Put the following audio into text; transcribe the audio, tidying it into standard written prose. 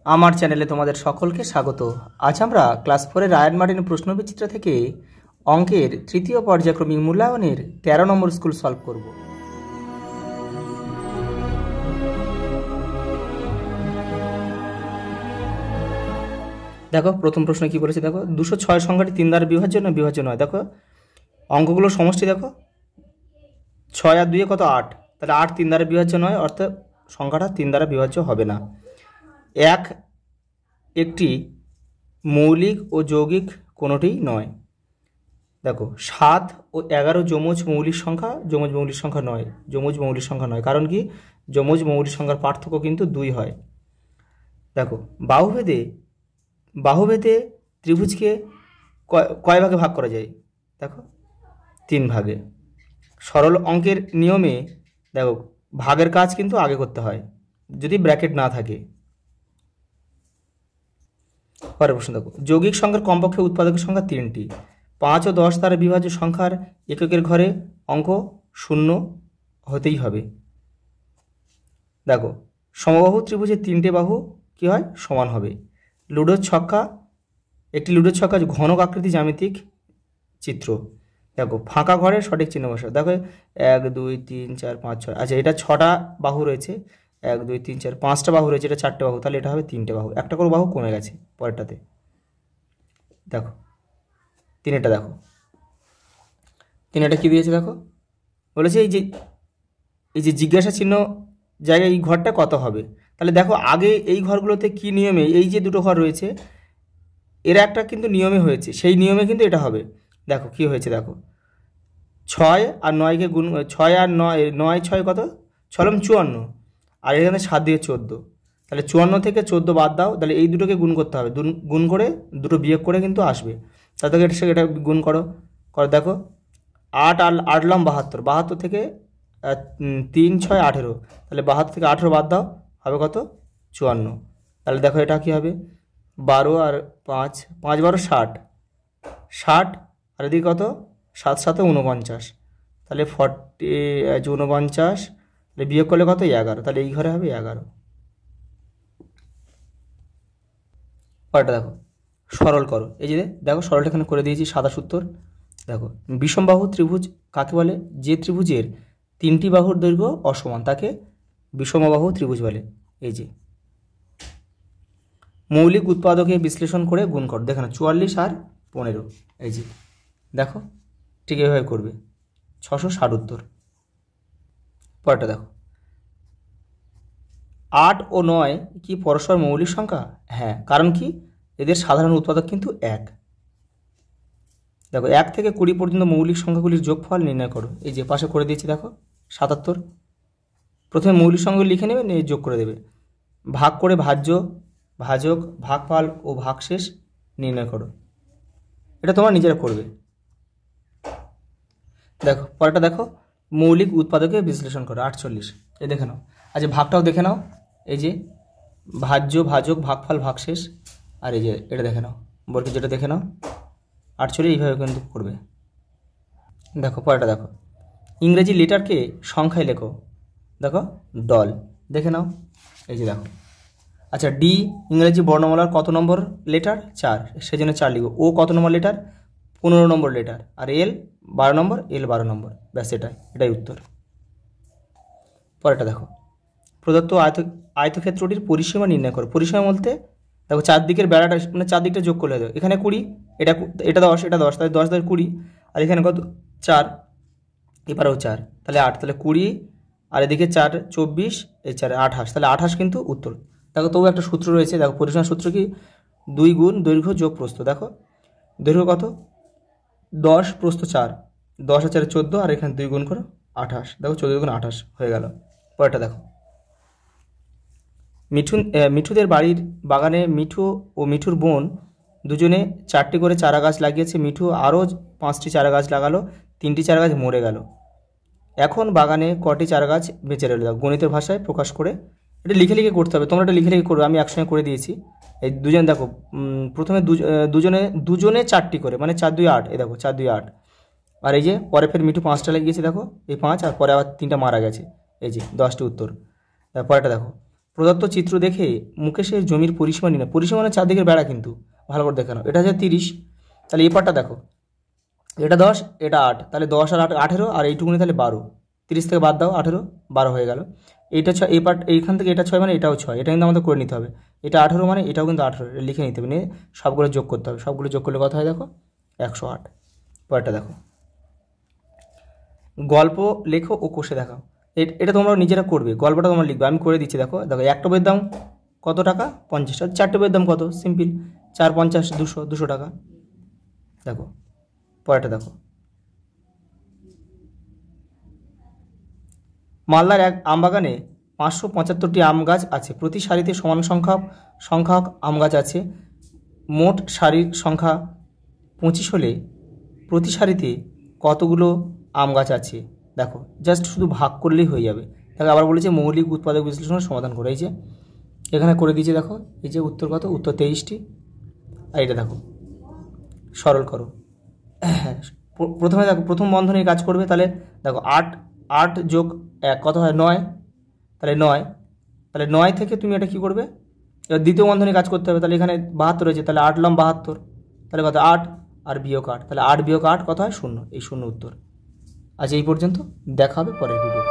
আমার চ্যানেলে তোমাদের সকলকে স্বাগত। আজ আমরা ক্লাস 4-এর রায়ান মার্টিনের প্রশ্নবিচিত্রা থেকে অঙ্কের তৃতীয় পর্যায়ক্রমিক মূল্যায়নের 13 নম্বর স্কুল সলভ করব। দেখো প্রথম প্রশ্ন কি বলেছে, দেখো 206 সংখ্যাটি 3 দ্বারা বিভাজ্য না বিভাজ্য নয়। দেখো অঙ্কগুলোর সমষ্টি দেখো, 6 আর 2 কত 8, তাহলে 8 3 দ্বারা বিভাজ্য নয়, অর্থাৎ সংখ্যাটা 3 দ্বারা বিভাজ্য হবে না। একটি মৌলিক ও যৌগিক কোনোটিই নয়। দেখো 7 ও 11 যমজ মৌলিক সংখ্যা নয়, যমজ মৌলিক সংখ্যা নয়। কারণ কি, যমজ মৌলিক সংখ্যার পার্থক্য কিন্তু 2 হয়। দেখো বাহুভেদে ত্রিভুজকে কয় ভাগে ভাগ করা যায়? দেখো 3 ভাগে। সরল অঙ্কের নিয়মে দেখো ভাগের কাজ কিন্তু আগে করতে হয় যদি ব্র্যাকেট না থাকে। পরের প্রশ্ন দেখো, যৌগিক সংখ্যার কমপক্ষে উৎপাদকের সংখ্যা 3টি। 5 ও 10 দ্বারা বিভাজ্য সংখ্যার এককের ঘরে অঙ্ক 0 হতেই হবে। দেখো সমবাহু ত্রিভুজের 3টে বাহু কি হয়? সমান হবে। একটি লুডোর ছক্কা ঘনক আকৃতি জ্যামিতিক চিত্র। দেখো ফাঁকা ঘরের সঠিক চিহ্ন বসাও। দেখো 1 2 3 4 5 6, আচ্ছা এটা 6টা বাহু রয়েছে, 1 2 3 4 5টা বাহু রয়েছে, এটা 4টে বাহু, তাহলে এটা হবে 3টে বাহু। একটা করে বাহু কমে গেছে পরেরটাতে। দেখো 3এটা দেখো, 3এটা কি দিয়েছে? দেখো বলেছে এই যে জিজ্ঞাসা চিহ্ন জায়গায় এই ঘরটা কত হবে। তাহলে দেখো আগে এই ঘরগুলোতে কি নিয়মে, এই যে দুটো ঘর রয়েছে এরা একটা কিন্তু নিয়মে হয়েছে, সেই নিয়মে কিন্তু এটা হবে। দেখো কি হয়েছে, দেখো 6 আর 9কে গুণ, 6 আর 9 6 কত? 6 54, আর এখানে 7 দিয়ে 14, তাহলে 54 থেকে 14 বাদ দাও, তাহলে এই দুটোকে গুণ করতে হবে, গুণ করে দুটো বিয়োগ করে কিন্তু আসবে। তাহলে এটা গুণ করো। দেখো 8 আর 8 72, 72 থেকে 3 6 18, তাহলে 72 থেকে 18 বাদ দাও, হবে কত? 54। তাহলে দেখো এটা কি হবে? 12 আর 5 5 12 60, আর এদিকে কত? 7 7 49, তাহলে 49, তাহলে বিয়োগ করলে কত? 11, তাহলে এই ঘরে হবে 11। পরেরটা দেখো সরল করো। এই যে দেখো সরলটা এখানে করে দিয়েছি, সাদা সূত্র। দেখো বিষমবাহু ত্রিভুজ কাকে বলে? যে ত্রিভুজের 3টি বাহুর দৈর্ঘ্য অসমান তাকে বিষমবাহু ত্রিভুজ বলে। এই যে মৌলিক উৎপাদকে বিশ্লেষণ করে গুণ কর। দেখো না 44 আর 15, এই যে দেখো ঠিক এভাবে করবে, 660 উত্তর। পরেরটা দেখো 8 ও 9 কি পরস্পর মৌলিক সংখ্যা? হ্যাঁ, কারণ কি এদের সাধারণ উৎপাদক কিন্তু 1। দেখো 1 থেকে 20 পর্যন্ত মৌলিক সংখ্যাগুলির যোগফল নির্ণয় করো। এই যে পাশে করে দিয়েছি দেখো 77। প্রথমে মৌলিক সংখ্যাগুলি লিখে নেবে, নিয়ে যোগ করে দেবে। ভাগ করে ভাজ্য, ভাজক, ভাগফল ও ভাগশেষ নির্ণয় করো। এটা তোমরা নিজেরা করবে। দেখো পরেরটা দেখো মৌলিক উৎপাদকে বিশ্লেষণ করো। 48, এই দেখে নাও। আচ্ছা ভাগটাও দেখে নাও, এই যে ভাজ্য, ভাজক, ভাগফল, ভাগশেষ, আর এই যে এটা দেখে নাও বর্গের যেটা দেখে নাও 48, এইভাবে কিন্তু করবে। দেখো পরেরটা দেখো ইংরেজি লেটারকে সংখ্যায় লেখো। দেখো দল দেখে নাও, এই যে দেখো। আচ্ছা ডি ইংরেজি বর্ণমালার কত নম্বর লেটার? 4, সেজন্য 4 লিখব। ও কত নম্বর লেটার? 15 নম্বর লেটার। আর এল 12 নম্বর, এল 12 নম্বর। ব্যাস এটাই উত্তর। পরেরটা দেখো প্রদত্ত আয়তক্ষেত্রটির পরিসীমা নির্ণয় করো। পরিসীমা বলতে দেখো চারদিকের বেড়াটা, মানে চারদিকটা যোগ করলে দেবে। এখানে 20, এটা 10, এটা 10, তাহলে 10 10 20, আর এখানে কত? 4, এবারেও 4, তাহলে 8, তাহলে 20, আর এদিকে 4 24, এই 4 28, তাহলে 28 কিন্তু উত্তর। দেখো তবু একটা সূত্র রয়েছে, দেখো পরিসীমার সূত্র কি? 2 গুণ দৈর্ঘ্য যোগ প্রস্থ। দেখো দৈর্ঘ্য কত? 10, প্রস্থ 4, 10 আর 4 14, আর এখানে 2 গুণ করো 28। দেখো 14 গুণ 28 হয়ে গেল। পরেরটা দেখো মিঠুদের বাড়ির বাগানে মিঠু ও মিঠুর বোন দুজনে 4টি করে চারা গাছ লাগিয়েছে। মিঠু আরও 5টি চারা গাছ লাগালো, 3টি চারা গাছ মরে গেল। এখন বাগানে কটি চারা গাছ বেঁচে রইল? গণিতের ভাষায় প্রকাশ করে এটা লিখে করতে হবে। তোমরা এটা লিখে করবে, আমি একসঙ্গে করে দিয়েছি। এই দুজন দেখো প্রথমে দুজনে 4টি করে, মানে 4 2 8, এই দেখো 4 2 8, আর এই যে পরে ফের মিঠু 5টা লাগিয়েছে, দেখো এই 5, আর পরে আবার 3টা মারা গেছে, এই যে 10টি উত্তর। পরেরটা দেখো প্রদত্ত চিত্র দেখে মুকেশের জমির পরিসীমা নির্ণয়। পরিসীমা মানে চারদিকের বেড়া, কিন্তু ভালো করে দেখে নাও। এটা হচ্ছে 30, তাহলে এই পাটটা দেখো, এটা 10, এটা 8, তাহলে 10 আর 8 18, আর এইটুকুনি তাহলে 12। 30 থেকে বাদ দাও, 18, 12 হয়ে গেল। এইটা 6, এই পার্ট এইখান থেকে এটা 6 মানে এটাও 6, এটা কিন্তু আমাদের করে নিতে হবে। এটা 18 মানে এটাও কিন্তু 18, লিখে নিতে হবে, নিয়ে সবগুলো যোগ করতে হবে। সবগুলো যোগ করলে কত হয় দেখো, 108। পরেরটা দেখো, গল্প লেখো ও কষে দেখাও। এটা তোমরা নিজেরা করবে, গল্পটা তোমরা লিখবে, আমি করে দিচ্ছি। দেখো দেখো, একটা বইয়ের দাম কত টাকা, 50 টাকা। 4টে বইয়ের দাম কত, সিম্পল, 4 50 200, 200 টাকা। দেখো পরেরটা দেখো, মালদার এক আমবাগানে 575টি আম গাছ আছে। প্রতি সারিতে সমান সংখ্যক আম গাছ আছে। মোট সারির সংখ্যা 25 হলে প্রতি সারিতে কতগুলো আম গাছ আছে? দেখো জাস্ট শুধু ভাগ করলেই হয়ে যাবে। দেখো আবার বলেছে মৌলিক উৎপাদক বিশ্লেষণের সমাধান করো। এই যে এখানে করে দিয়েছে, দেখো এই যে উত্তর কত, উত্তর 23টি। আর এটা দেখো সরল করো। হ্যাঁ, প্রথমে দেখো প্রথম বন্ধনীর কাজ করবে, তাহলে দেখো 8 যোগ 1 কত হয়, 9। তাহলে 9 থেকে তুমি এটা কী করবে, এবার দ্বিতীয় বন্ধনীর কাজ করতে হবে। তাহলে এখানে 72 রয়েছে, তাহলে 8 লম 72, তাহলে কত 8 আর বিয়োগ 8, তাহলে 8 বিয়োগ 8 কত হয়, 0। এই 0 উত্তর। আজ এই পর্যন্ত, দেখা হবে পরের ভিডিও।